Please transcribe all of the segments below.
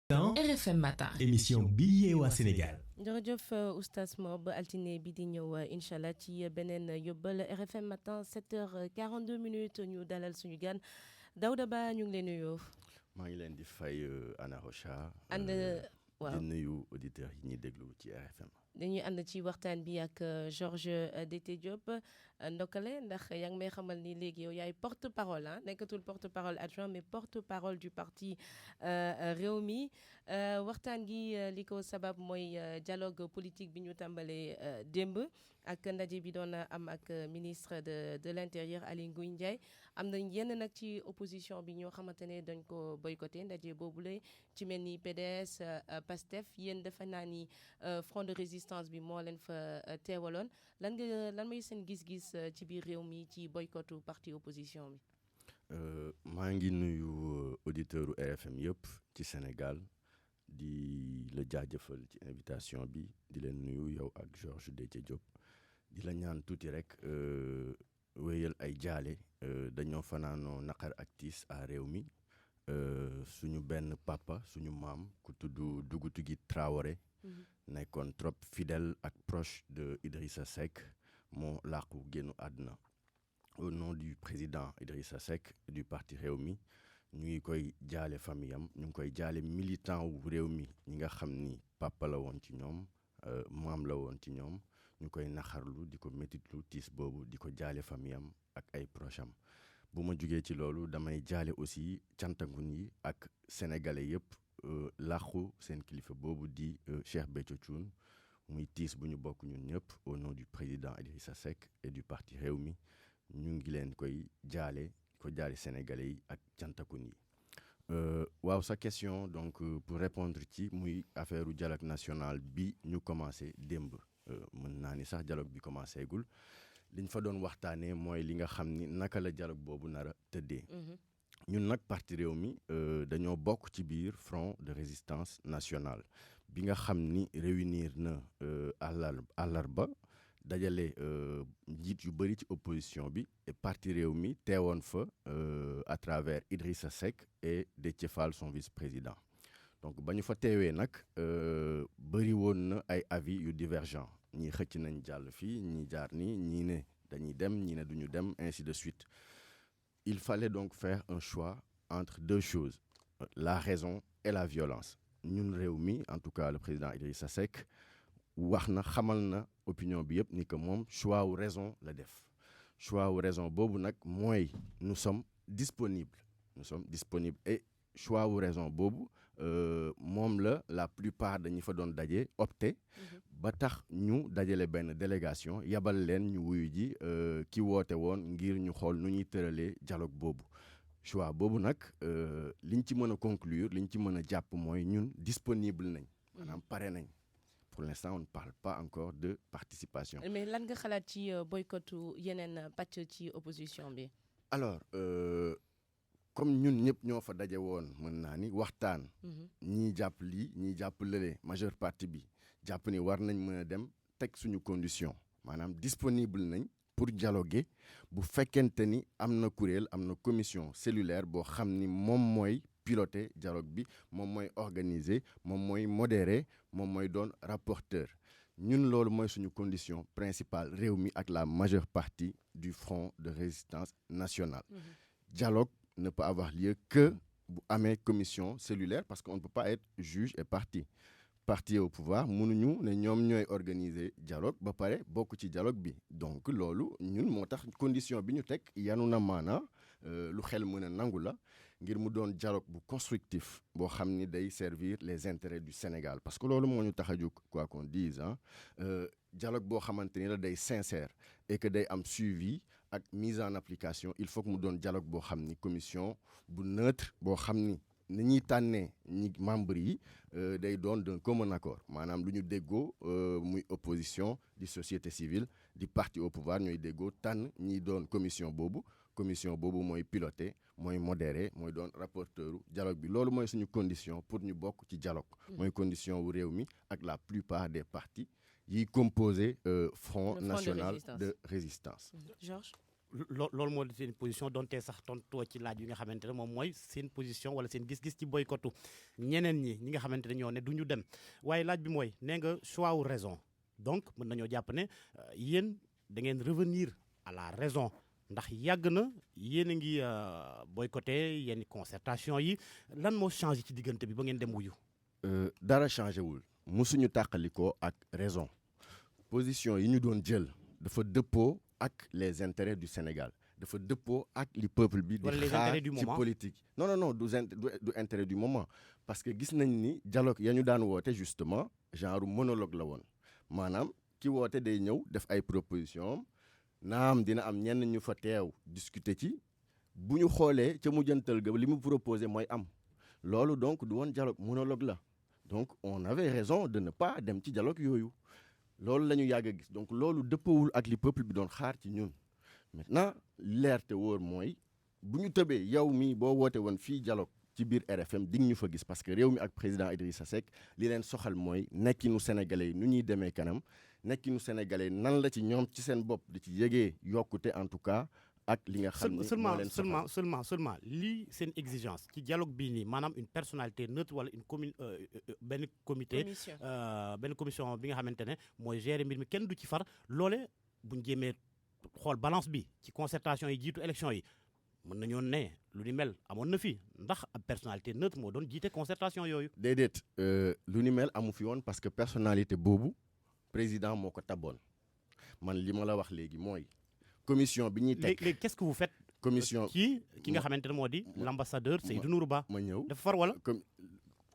dans RFM Matin. émission bi yeewaa Sénégal. jërëjëf oustaz Mor ba altine bi di ñëw incha allah ci beneen yóbbal RFM matin 7h42 minutes ñu dalal suñu gan Daouda Ba ñu ngi leen nuyoo. maa ngi leen di fay Anna Rocha. ànd waaw di nuyu auditeurs yi ñuy déglu ci RFM. dañuy ànd ci waxtaan bi ak Georges Déthié Diop ndokkale ndax yaa ngi may xamal ni léegi yow yaay porte parole nekkatul porte parole adjoint mais porte parole du parti Rewmi waxtaan gi li ko sabab mooy dialogue politique bi ñu tàmbalee démb ak ndaje bi doon am ak ministre de l'intérieur Aly Ngouille Ndiaye am na yenn nag ci opposition bi ñoo xamante ne dañ ko boycotté ndaje boobule ci mel ni PDS PASTEF yéen defe naa ni front de résistance bi moo leen fa teewaloon lan mooy seen gis-gis ci biir réew mi ci boycottu parti opposition bi. maa ngi nuyu auditeurs RFM yëpp ci Sénégal di la jaajëfal ci invitation bi di leen nuyu yow ak Georges Déthié Diop di la ñaan tuuti rek wéyal ay jaale dañoo fanaanoo naqar ak tiis à réew mi suñu benn papa suñu maam ku tudd Dugutugi Traoré nekkoon trop fidèle ak proche de Idrissa Seck moo làqu génnu àdduna au nom du président Idrissa Seck du parti Rewmi ñu ngi koy jaale famille am ñu ngi koy jaale militant wu Rewmi ñi nga xam ni papa la woon ci ñoom maam la woon ci ñoom ñu koy naxarlu di ko métitlu tiis boobu di ko jaale famille am ak ay proche am bu ma jugee ci loolu damay jaale aussi cantangun yi ak sénégalais yëpp làqu seen kilifa boobu di Cheikh Béthio Thioune muy tiis bu ñu bokk ñun ñëpp au nom du président Idrissa Seck et du parti Rewmi ñu ngi leen koy jaale ko jaale sénégalais yi ak cantakun yi waaw sa question donc pour répondre ci muy affaire u dialogue national bi ñu commencé démb mën naa ni sax dialogue bi commencé gul liñ fa doon waxtaanee mooy li nga xam ni naka la dialogue boobu nar a tëddee ñun nag parti Rewmi dañoo bokk ci biir front de résistance nationale bi nga xam ni réunir na àllarba dajale njiit yu bëri ci opposition bi et parti Rewmi teewoon fa à travers Idrissa Seck et Déthié Fall son vice-président donc ba ñu fa teewee nag bëri woon na ay avis yu divergents ñii xëcc nañ jàll fii ñii jaar nii ñii ne dañuy dem ñii ne duñu dem ainsi de suite il fallait donc faire un choix entre deux choses la raison et la violence ñun Rewmi en tout cas le président Idrissa Seck wax na xamal na opinion bi yëpp ni que moom choix wu raison la def choix wu raison boobu nag mooy nous sommes disponibles et choix wu raison boobu moom la plupart dañu fa doon daje opté ba tax ñu dajale benn délégation yabal leen ñu wuyu ji ki woote woon ngir ñu xool nu ñuy tëralee dialogue boobu choix boobu nag liñ ci mën a conclure liñ ci mën a jàpp mooy ñun disponible nañ maanaam pare nañ. Pour l'instant, on ne parle pas encore de participation. mais lan nga xalaat ci boycottu yeneen pàcc ci opposition bi. alors comme ñun ñëpp ñoo fa daje woon mën naa ni waxtaan. ñii jàpp lii ñii jàpp lële majeure partie bi jàpp ni war nañ mën a dem teg suñu condition maanaam disponible nañ pour dialoguer bu fekkente ni am na kuréel am na commission cellulaire boo xam ni moom mooy. piloter dialogue bi moom mooy organiser moom mooy modérer moom mooy doon rapporteur ñun loolu mooy suñu condition principale Rewmi ak la majeure partie du front de résistance nationale dialogue ne peut avoir lieu que bu amee commission cellulaire parce qu'on ne peut pas être juge et parti au pouvoir mënuñu ne ñoom ñooy organiser dialogue ba pare bokk ci dialogue bi donc loolu ñun moo tax condition bi ñu teg yanu na maana lu xel mën a nangu la ngir mu doon dialogue bu constructif boo xam ni day servir les intérêts du Sénégal parce que loolu moo ñu tax a jóg quoi qu'on dise dialogue boo xamante ni la day sincère et que day am suivi ak mise en application il faut que mu doon dialogue boo xam ni commission bu neutre boo xam ni ñuy tànnee ñi membres yi day doon d'un commun accord maanaam lu ñu déggoo muy opposition di société civile di parti au pouvoir ñooy déggoo tànn ñi doon commission boobu mooy piloter mooy modérer mooy doon rapporteuru dialogue bi loolu mooy suñu condition pour ñu bokk ci dialogue mooy condition wu Rewmi ak la plupart des partis yiy composé Front national de résistance. Georges loolu moo di seen position donte sax tontoo ci laaj yi nga xamante ne moom mooy seen position wala seen gis-gis ci boycottu ñeneen ñi nga xamante ne ñoo ne du ñu dem waaye laaj bi mooy nee nga choix wu raison donc mën nañoo jàpp ne yéen da ngeen revenir à la raison ndax yàgg na yéen a ngi boycotté yenn concertation yi lan moo changé ci diggante bi ba ngeen dem wuyu. dara changé wul musuñu tàqalikoo ak raison position yi ñu doon jël dafa dëppoo ak les intérêts du Sénégal dafa dëppoo ak li peuple bi di xaar ci politique non du intérêt du moment parce que gis nañ ni dialogue ya ñu daan woote justement genre monologue la woon maanaam ki woote day ñëw def ay proposition naam dina am ñenn ñu fa teew discuter ci bu ñu xoolee ca mujjantal ga li mu proposé mooy am loolu donc du woon dialogue monologue la donc on avait raison de ne pas dem ci dialogue yooyu loolu la ñu yàgg a gis donc loolu dëppawul ak li peuple bi doon xaar ci ñun maintenant leer te wóor mooy bu ñu tëbee yow mi boo woote woon fii dialogue ci biir RFM di ñu fa gis parce que réew mi ak président Idrissa Seck li leen soxal mooy nekkinu sénégalais yi nu ñuy demee kanam nekkinu sénégalais nan la ci ñoom ci seen bopp di ci yëgee yokkute en tout cas ak li nga xam ne moo leen seulement lii seen exigence ci dialogue bii nii maanaam une personnalité neutre wala une benn comité benn commission bi nga xamante ne mooy gérer mbir mi kenn du ci far loole buñ jéemee xool balance bi ci concertation yi jiitu élection yi mën nañoo ne lu ni mel amoon na fi ndax ab personnalité neutre moo doon jiite concertation yooyu. déedéet lu ni mel amu fi woon parce que personnalité boobu président moo ko taboon man li ma la wax léegi mooy commission bi ñuy teg léegi qu'est-ce que vous faites. commission ki nga xamante ne moo di l'ambassadeur Seydou Nourou Ba. ma ñëw dafa far wala.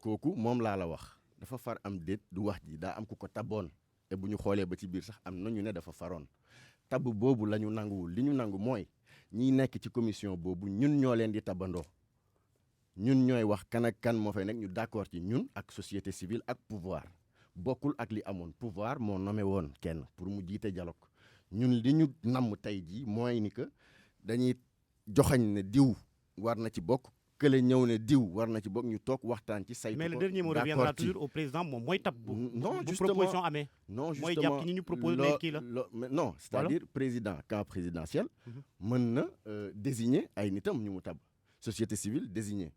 kooku moom laa la wax dafa far am déet du wax ji daa am ku ko taboon te bu ñu xoolee ba ci biir sax am na ñu ne dafa faroon tab boobu la ñu nanguwul li ñu nangu mooy ñiy nekk ci commission boobu ñun ñoo leen di tabandoo ñun ñooy wax kan ak kan moo fay nekk ñu d'accord ci ñun ak société civile ak pouvoir bokkul ak li amoon pouvoir moo nommé woon kenn pour mu jiite dialogue ñun li ñu namm tey jii mooy ni que dañuy joxañ ne diw war na ci bokk kële ñëw ne diw war na ci bokk ñu toog waxtaan ci saytu ko. mais le dernier mot reviendra toujours au président moom mooy tab bu proposition amee. non mooy justement jàpp ñi ñu propose ne kii la. non c'est-à-dire président camp présidentiel mën na désigner ay nitam ñu mu tab société civile désigner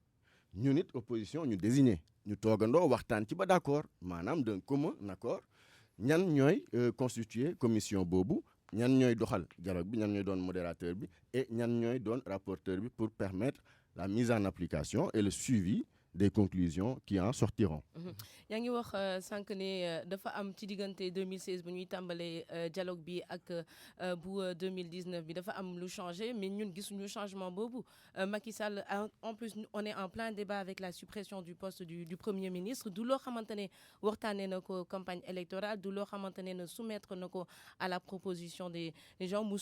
ñu nit opposition ñu désigner ñu toogandoo waxtaan ci ba d'accord maanaam d'un commun accord ñan ñooy constituer commission boobu ñan ñooy doxal dialogue bi ñan ñooy doon modérateur bi et ñan ñooy doon rapporteur bi pour permettre la mise en application et le suivi des conclusions qui en sortiront. yaa ngi wax sànq ne dafa am ci diggante 2016 bu ñuy tàmbalee dialogue bi ak bu 2019 bi dafa am lu changé mais ñun gisuñu changement boobu Macky Sall en plus on est en plein débat avec la suppression du poste du premier ministre du loo xamante ne waxtaanee na ko campagne électorale du loo xamante ne soumettre na ko à la proposition des gens mu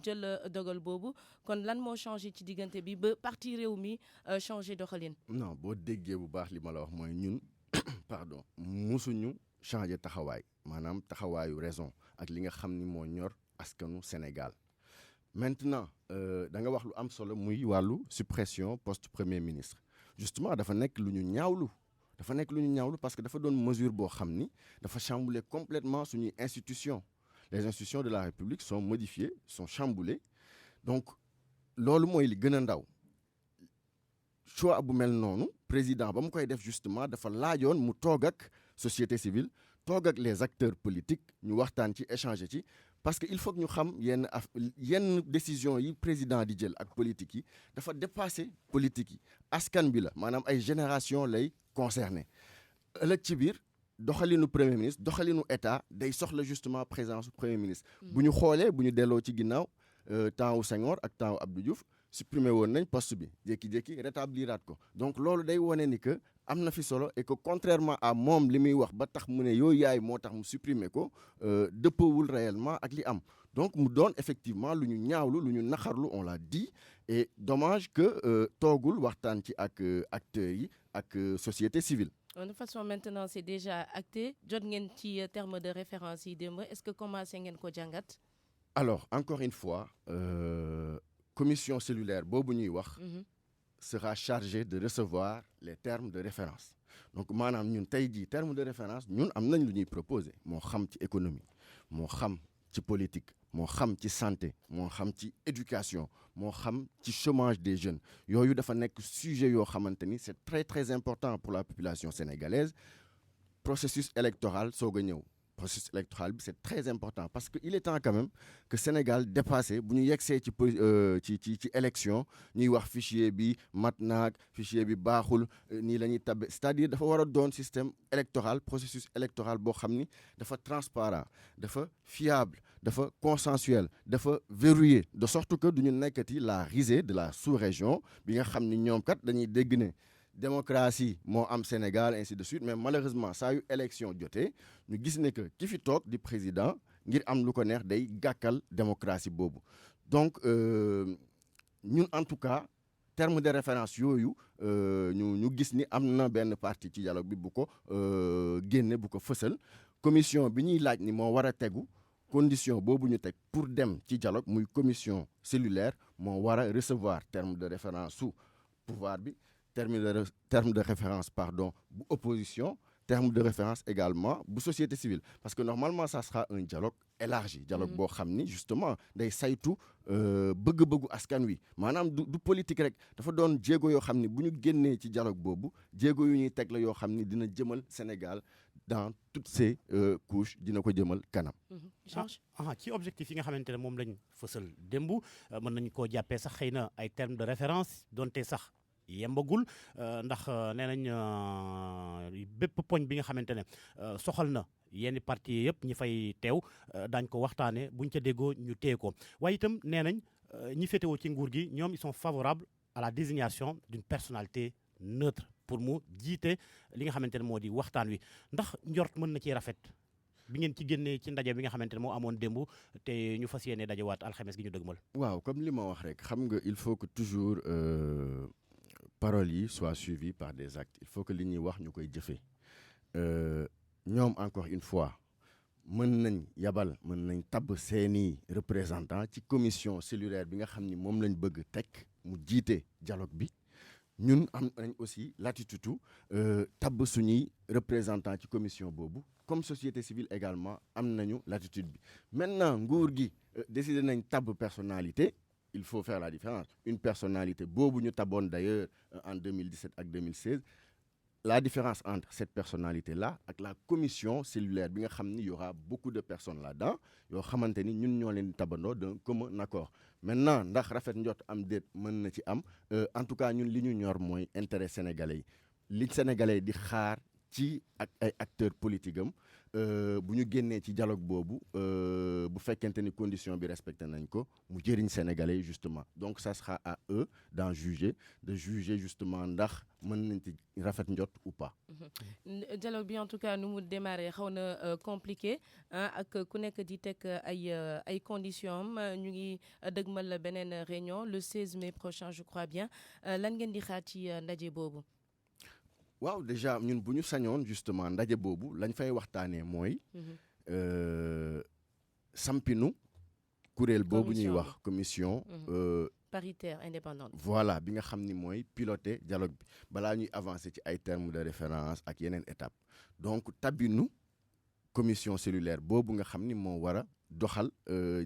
jël dogal boobu kon lan moo changé ci diggante bi ba parti réew mi changé doxalin. non boo déggee bu baax li ma la wax mooy ñun pardon musuñu changer taxawaay maanaam taxawaayu raison ak li nga xam ni moo ñor askanu Sénégal maintenant da nga wax lu am solo muy wàllu suppression poste premier ministre justement dafa nekk lu ñu ñaawlu parce que dafa doon mesure boo xam ni dafa chambouler complètement suñuy institutions les institutions de la République sont modifiées sont chamboulées donc loolu mooy li gën a ndaw choix bu mel noonu président ba mu koy def justement dafa laajoon mu toog ak société civile toog ak les acteurs politiques ñu waxtaan ci échanger ci parce que il faut que ñu xam yenn décision yi président di jël ak politique yi dafa dépasser politique yi askan bi la maanaam ay génération lay concerné ëllëg ci biir doxalinu premier ministre doxalinu état day soxla justement présence premier ministre bu ñu xoolee bu ñu delloo ci ginnaaw temps wu Senghor ak temps wu Abdou Diouf supprimer woon nañ poste bi jékki-jékki rétabliraat ko donc loolu day wone ni que am na fi solo et que contrairement à moom li muy wax ba tax mu ne yooyu yaay moo tax mu supprimer ko dëppawul réellement ak li am donc mu doon effectivement lu ñu ñaawlu lu ñu naxarlu on l'a dit et dommage que toogul waxtaan ci ak acteurs yi ak société civile. De toute façon maintenant c'est déjà acté jot ngeen ci terme de référence yi démb est-ce que commencé ngeen ko jàngat. alors encore une fois commission cellulaire boobu ñuy wax sera chargée de recevoir les termes de référence donc maanaam ñun tey jii terme de référence ñun am nañ lu ñuy proposer moo xam ci économie moo xam ci politique moo xam ci santé moo xam ci éducation moo xam ci chômage des jeunes yooyu dafa nekk sujet yoo xamante ni c'est très très important pour la population sénégalaise processus électoral soog a ñëw processus électoral bi c'est très important parce que il est temps quand même que Sénégal dépassé bu ñu yegsee ci élection ñuy wax fichier bi mat naag fichier bi baaxul nii la ñuy tabbe c'est-à-dire dafa war a doon système électoral processus électoral boo xam ni dafa transparent dafa fiable dafa consensuel dafa verrouillé de sorte que du ñu nekkati la risée de la sous-région bi nga xam ni ñoom kat dañuy dégg ne démocratie moo am Sénégal ainsi de suite mais malheureusement saa yu élection jotee ñu gis ne que ki fi toog di président ngir am lu ko neex day gàkkal démocratie boobu donc ñun en tout cas terme de référence yooyu ñu gis ni am na benn parti ci dialogue bi bu ko génne bu ko fësal commission bi ñuy laaj ni moo war a tegu condition boobu ñu teg pour dem ci dialogue muy commission cellulaire moo war a recevoir terme de référence su pouvoir bi terme de référence pardon bu opposition terme de référence également bu société civile parce que normalement ça sera un dialogue élargi dialogue boo xam ni justement day saytu bëgg-bëggu askan wi maanaam du politique rek dafa doon jéego yoo xam ni bu ñu génnee ci dialogue boobu jéego yu ñuy teg la yoo xam ni dina jëmal Sénégal dans toutes ces couches dina ko jëmal kanam. ci objectif yi nga xamante ne moom lañ fësal démb mën nañ koo jàppee sax xëy na ay termes de référence donte sax yembagul ndax nee nañ bépp poñ bi nga xamante ne soxal na yenn parti yëpp ñi fay teew daañ ko waxtaane buñ ca déggoo ñu téye ko waaye itam nee nañ ñi féetewoo ci nguur gi ñoom ils sont favorables à la désignation d'une personnalité neutre pour mu jiite li nga xamante ne moo di waxtaan wi ndax njort mën na ci rafet bi ngeen ci génnee ci ndaje bi nga xamante ne moo amoon démb te ñu fas yéene dajewaat alxames gi ñu dëgmal. waaw comme li ma wax rek xam nga il faut que toujours paroles yi soient suivies par des actes il faut que li ñuy wax ñu koy jëfee ñoom encore une fois mën nañ yabal mën nañ tabb seeni représentant ci commission cellulaire bi nga xam ni moom lañ bëgg teg mu jiite dialogue bi ñun am nañ aussi latitude tabb suñuy représentant ci commission boobu comme société civile également am nañu latitude bi maintenant nguur gi décidé nañ tabb personnalité il faut faire la différence une personnalité boobu ñu taboon d'ailleurs en 2017 ak 2016 la différence entre cette personnalité là ak la commission cellulaire bi nga xam ni y aura beaucoup de personnes là-dedans yoo xamante ni ñun ñoo leen tabandoo d'un commun accord maintenant ndax rafet njot am déet mën na ci am en tout cas ñun li ñu ñor mooy intérêt sénégalais yi li sénégalais di xaar ci ak ay acteurs politiques am bu ñu génnee ci dialogue boobu bu fekkente ni condition bi respecté nañ ko mu jëriñ sénégalais yi justement donc ça sera à eux de juger justement ndax mën nañ ci rafet njot ou pas. dialogue bi en tout cas nu mu démarré xaw na compliqué ak ku nekk di teg ay conditions am ñu ngi dëgmal beneen réunion le 16 mai prochain je crois bien lan ngeen di xaar ci ndaje boobu. waaw déjà ñun bu ñu sañoon justement ndaje boobu lañ fay waxtaanee mooy sampinu kuréel boobu ñuy wax commission paritaire indépendante. voilà bi nga xam ni mooy piloter dialogue bi balaa ñuy avancer ci ay termes de référence ak yeneen étape donc tabinu commission cellulaire boobu nga xam ni moo war a doxal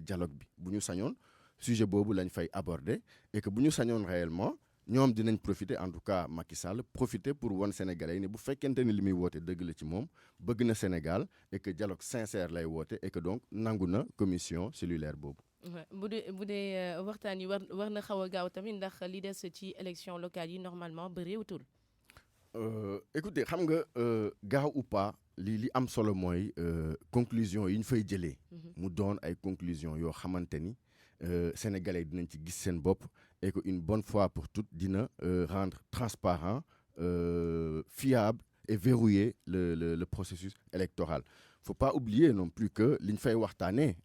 dialogue bi bu ñu sañoon sujet boobu lañ fay aborder et que bu ñu sañoon réellement ñoom dinañ profiter en tout cas Macky Sall profiter pour wan Sénégalais yi ne bu fekkente ni li muy woote dëgg la ci moom bëgg na Sénégal et que dialogue sincère lay woote et que donc nangu na commission cellulaire boobu. bu dee waxtaan yi war na xaw a gaaw tamit ndax li des ci élection locale yi normalement bëriwutul. écoutez xam nga gaaw ou pas li am solo mooy conclusion yi ñu fay jëlee. mu doon ay conclusion yoo xamante ni Sénégalais dinañ ci gis seen bopp. Et qu'une bonne fois pour toutes dina rendre transparent fiable et verrouiller le processus électoral. Faut pas oublier non plus que liñ fay waxtaanee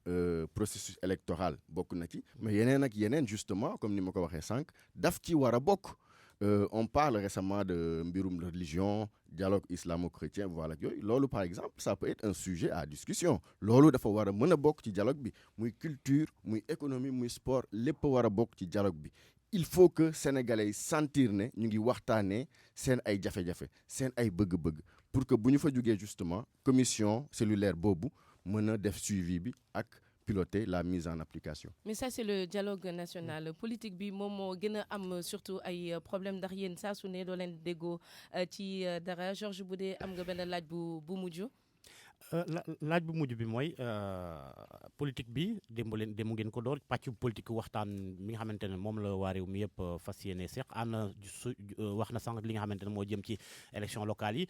processus électoral bokk na ci mais yeneen ak yeneen justement comme ni ma ko waxee sànq daf ci war a bokk. On parle récemment de mbirum religion dialogue islamo-chrétien voilà yooyu loolu par exemple ça peut être un sujet à discussion loolu dafa war a mën a bokk ci dialogue bi muy culture muy économie muy sport lépp war a bokk ci dialogue bi il faut que sénégalais yi sentir ne ñu ngi waxtaanee seen ay jafe-jafe seen ay bëgg-bëgg pour que bu ñu fa jógee justement commission cellulaire boobu mën a def suivi bi ak piloter la mise en application. Mais ça c'est le dialogue national politique bi moom moo gën a am surtout ay problème ndax yéen saa su ne doo leen déggoo ci dara. Georges bu dee am nga benn laaj bu mujj. laaj bu mujj bi mooy politique bi démb ngeen ko door pàccu politique waxtaan mi nga xamante ne moom la waa réew mi yëpp fas yéene seq am na wax na sànq li nga xamante ne moo jëm ci élection locale yi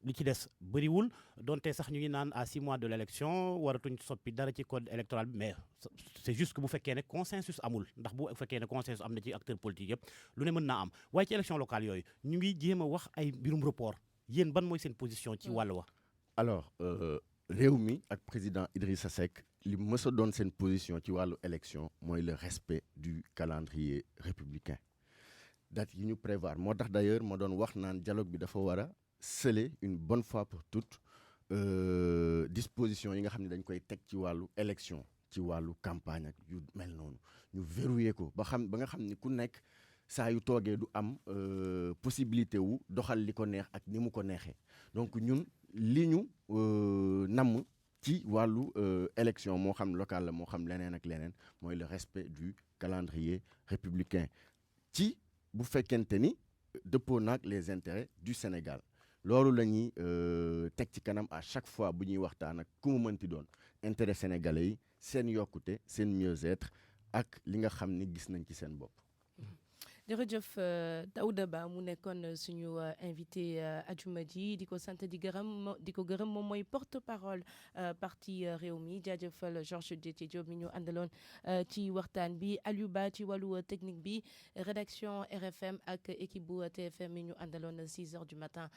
li ci des bëriwul donte sax ñu ngi naan à 6 mois de l'élection waratuñ soppi dara ci code électoral bi mais c'est juste que bu fekkee ne consensus amul ndax bu fekkee ne consensus am na ci acteurs politiques yëpp lu ne mën naa am waaye ci élection locale yooyu ñu ngi jéem a wax ay mbirum report yéen ban mooy seen position ci wàll wa. Alors réew mi ak président Idrissa Seck li mës a doon seen position ci wàllu élection mooy le respect du calendrier républicain date yi ñu prévoir moo tax d'ailleurs moo doon wax naan dialogue bi dafa war a sceller une bonne fois pour toutes disposition yi nga xam ne dañ koy teg ci wàllu élection ci wàllu campagne ak yu mel noonu ñu verrouiller ko ba nga xam ni ku nekk saa yu toogee du am possibilité wu doxal li ko neex ak ni mu ko neexee donc ñun li ñu namm ci wàllu élection moo xam local la moo xam leneen ak leneen mooy le respect du calendrier républicain ci bu fekkente ni dëppoo naag les intérêts du Sénégal loolu la ñuy teg ci kanam à chaque fois bu ñuy waxtaan ak ku mu mënti doon intérêt sénégalais yi seen yokkute seen mieux-être ak li nga xam ni gis nañ ci seen bopp. jërëjëf Daouda Ba mu nekkoon suñu invité ajuma ji di ko sant di ko gërëm moom mooy porte-parole parti Rewmi jaajëfal Georges Déthié Diop mi ñu àndaloon ci waxtaan bi Aliou Ba ci wàllu technique bi rédaction RFM ak équipe bu TFM mi ñu àndaloon 6 heures du matin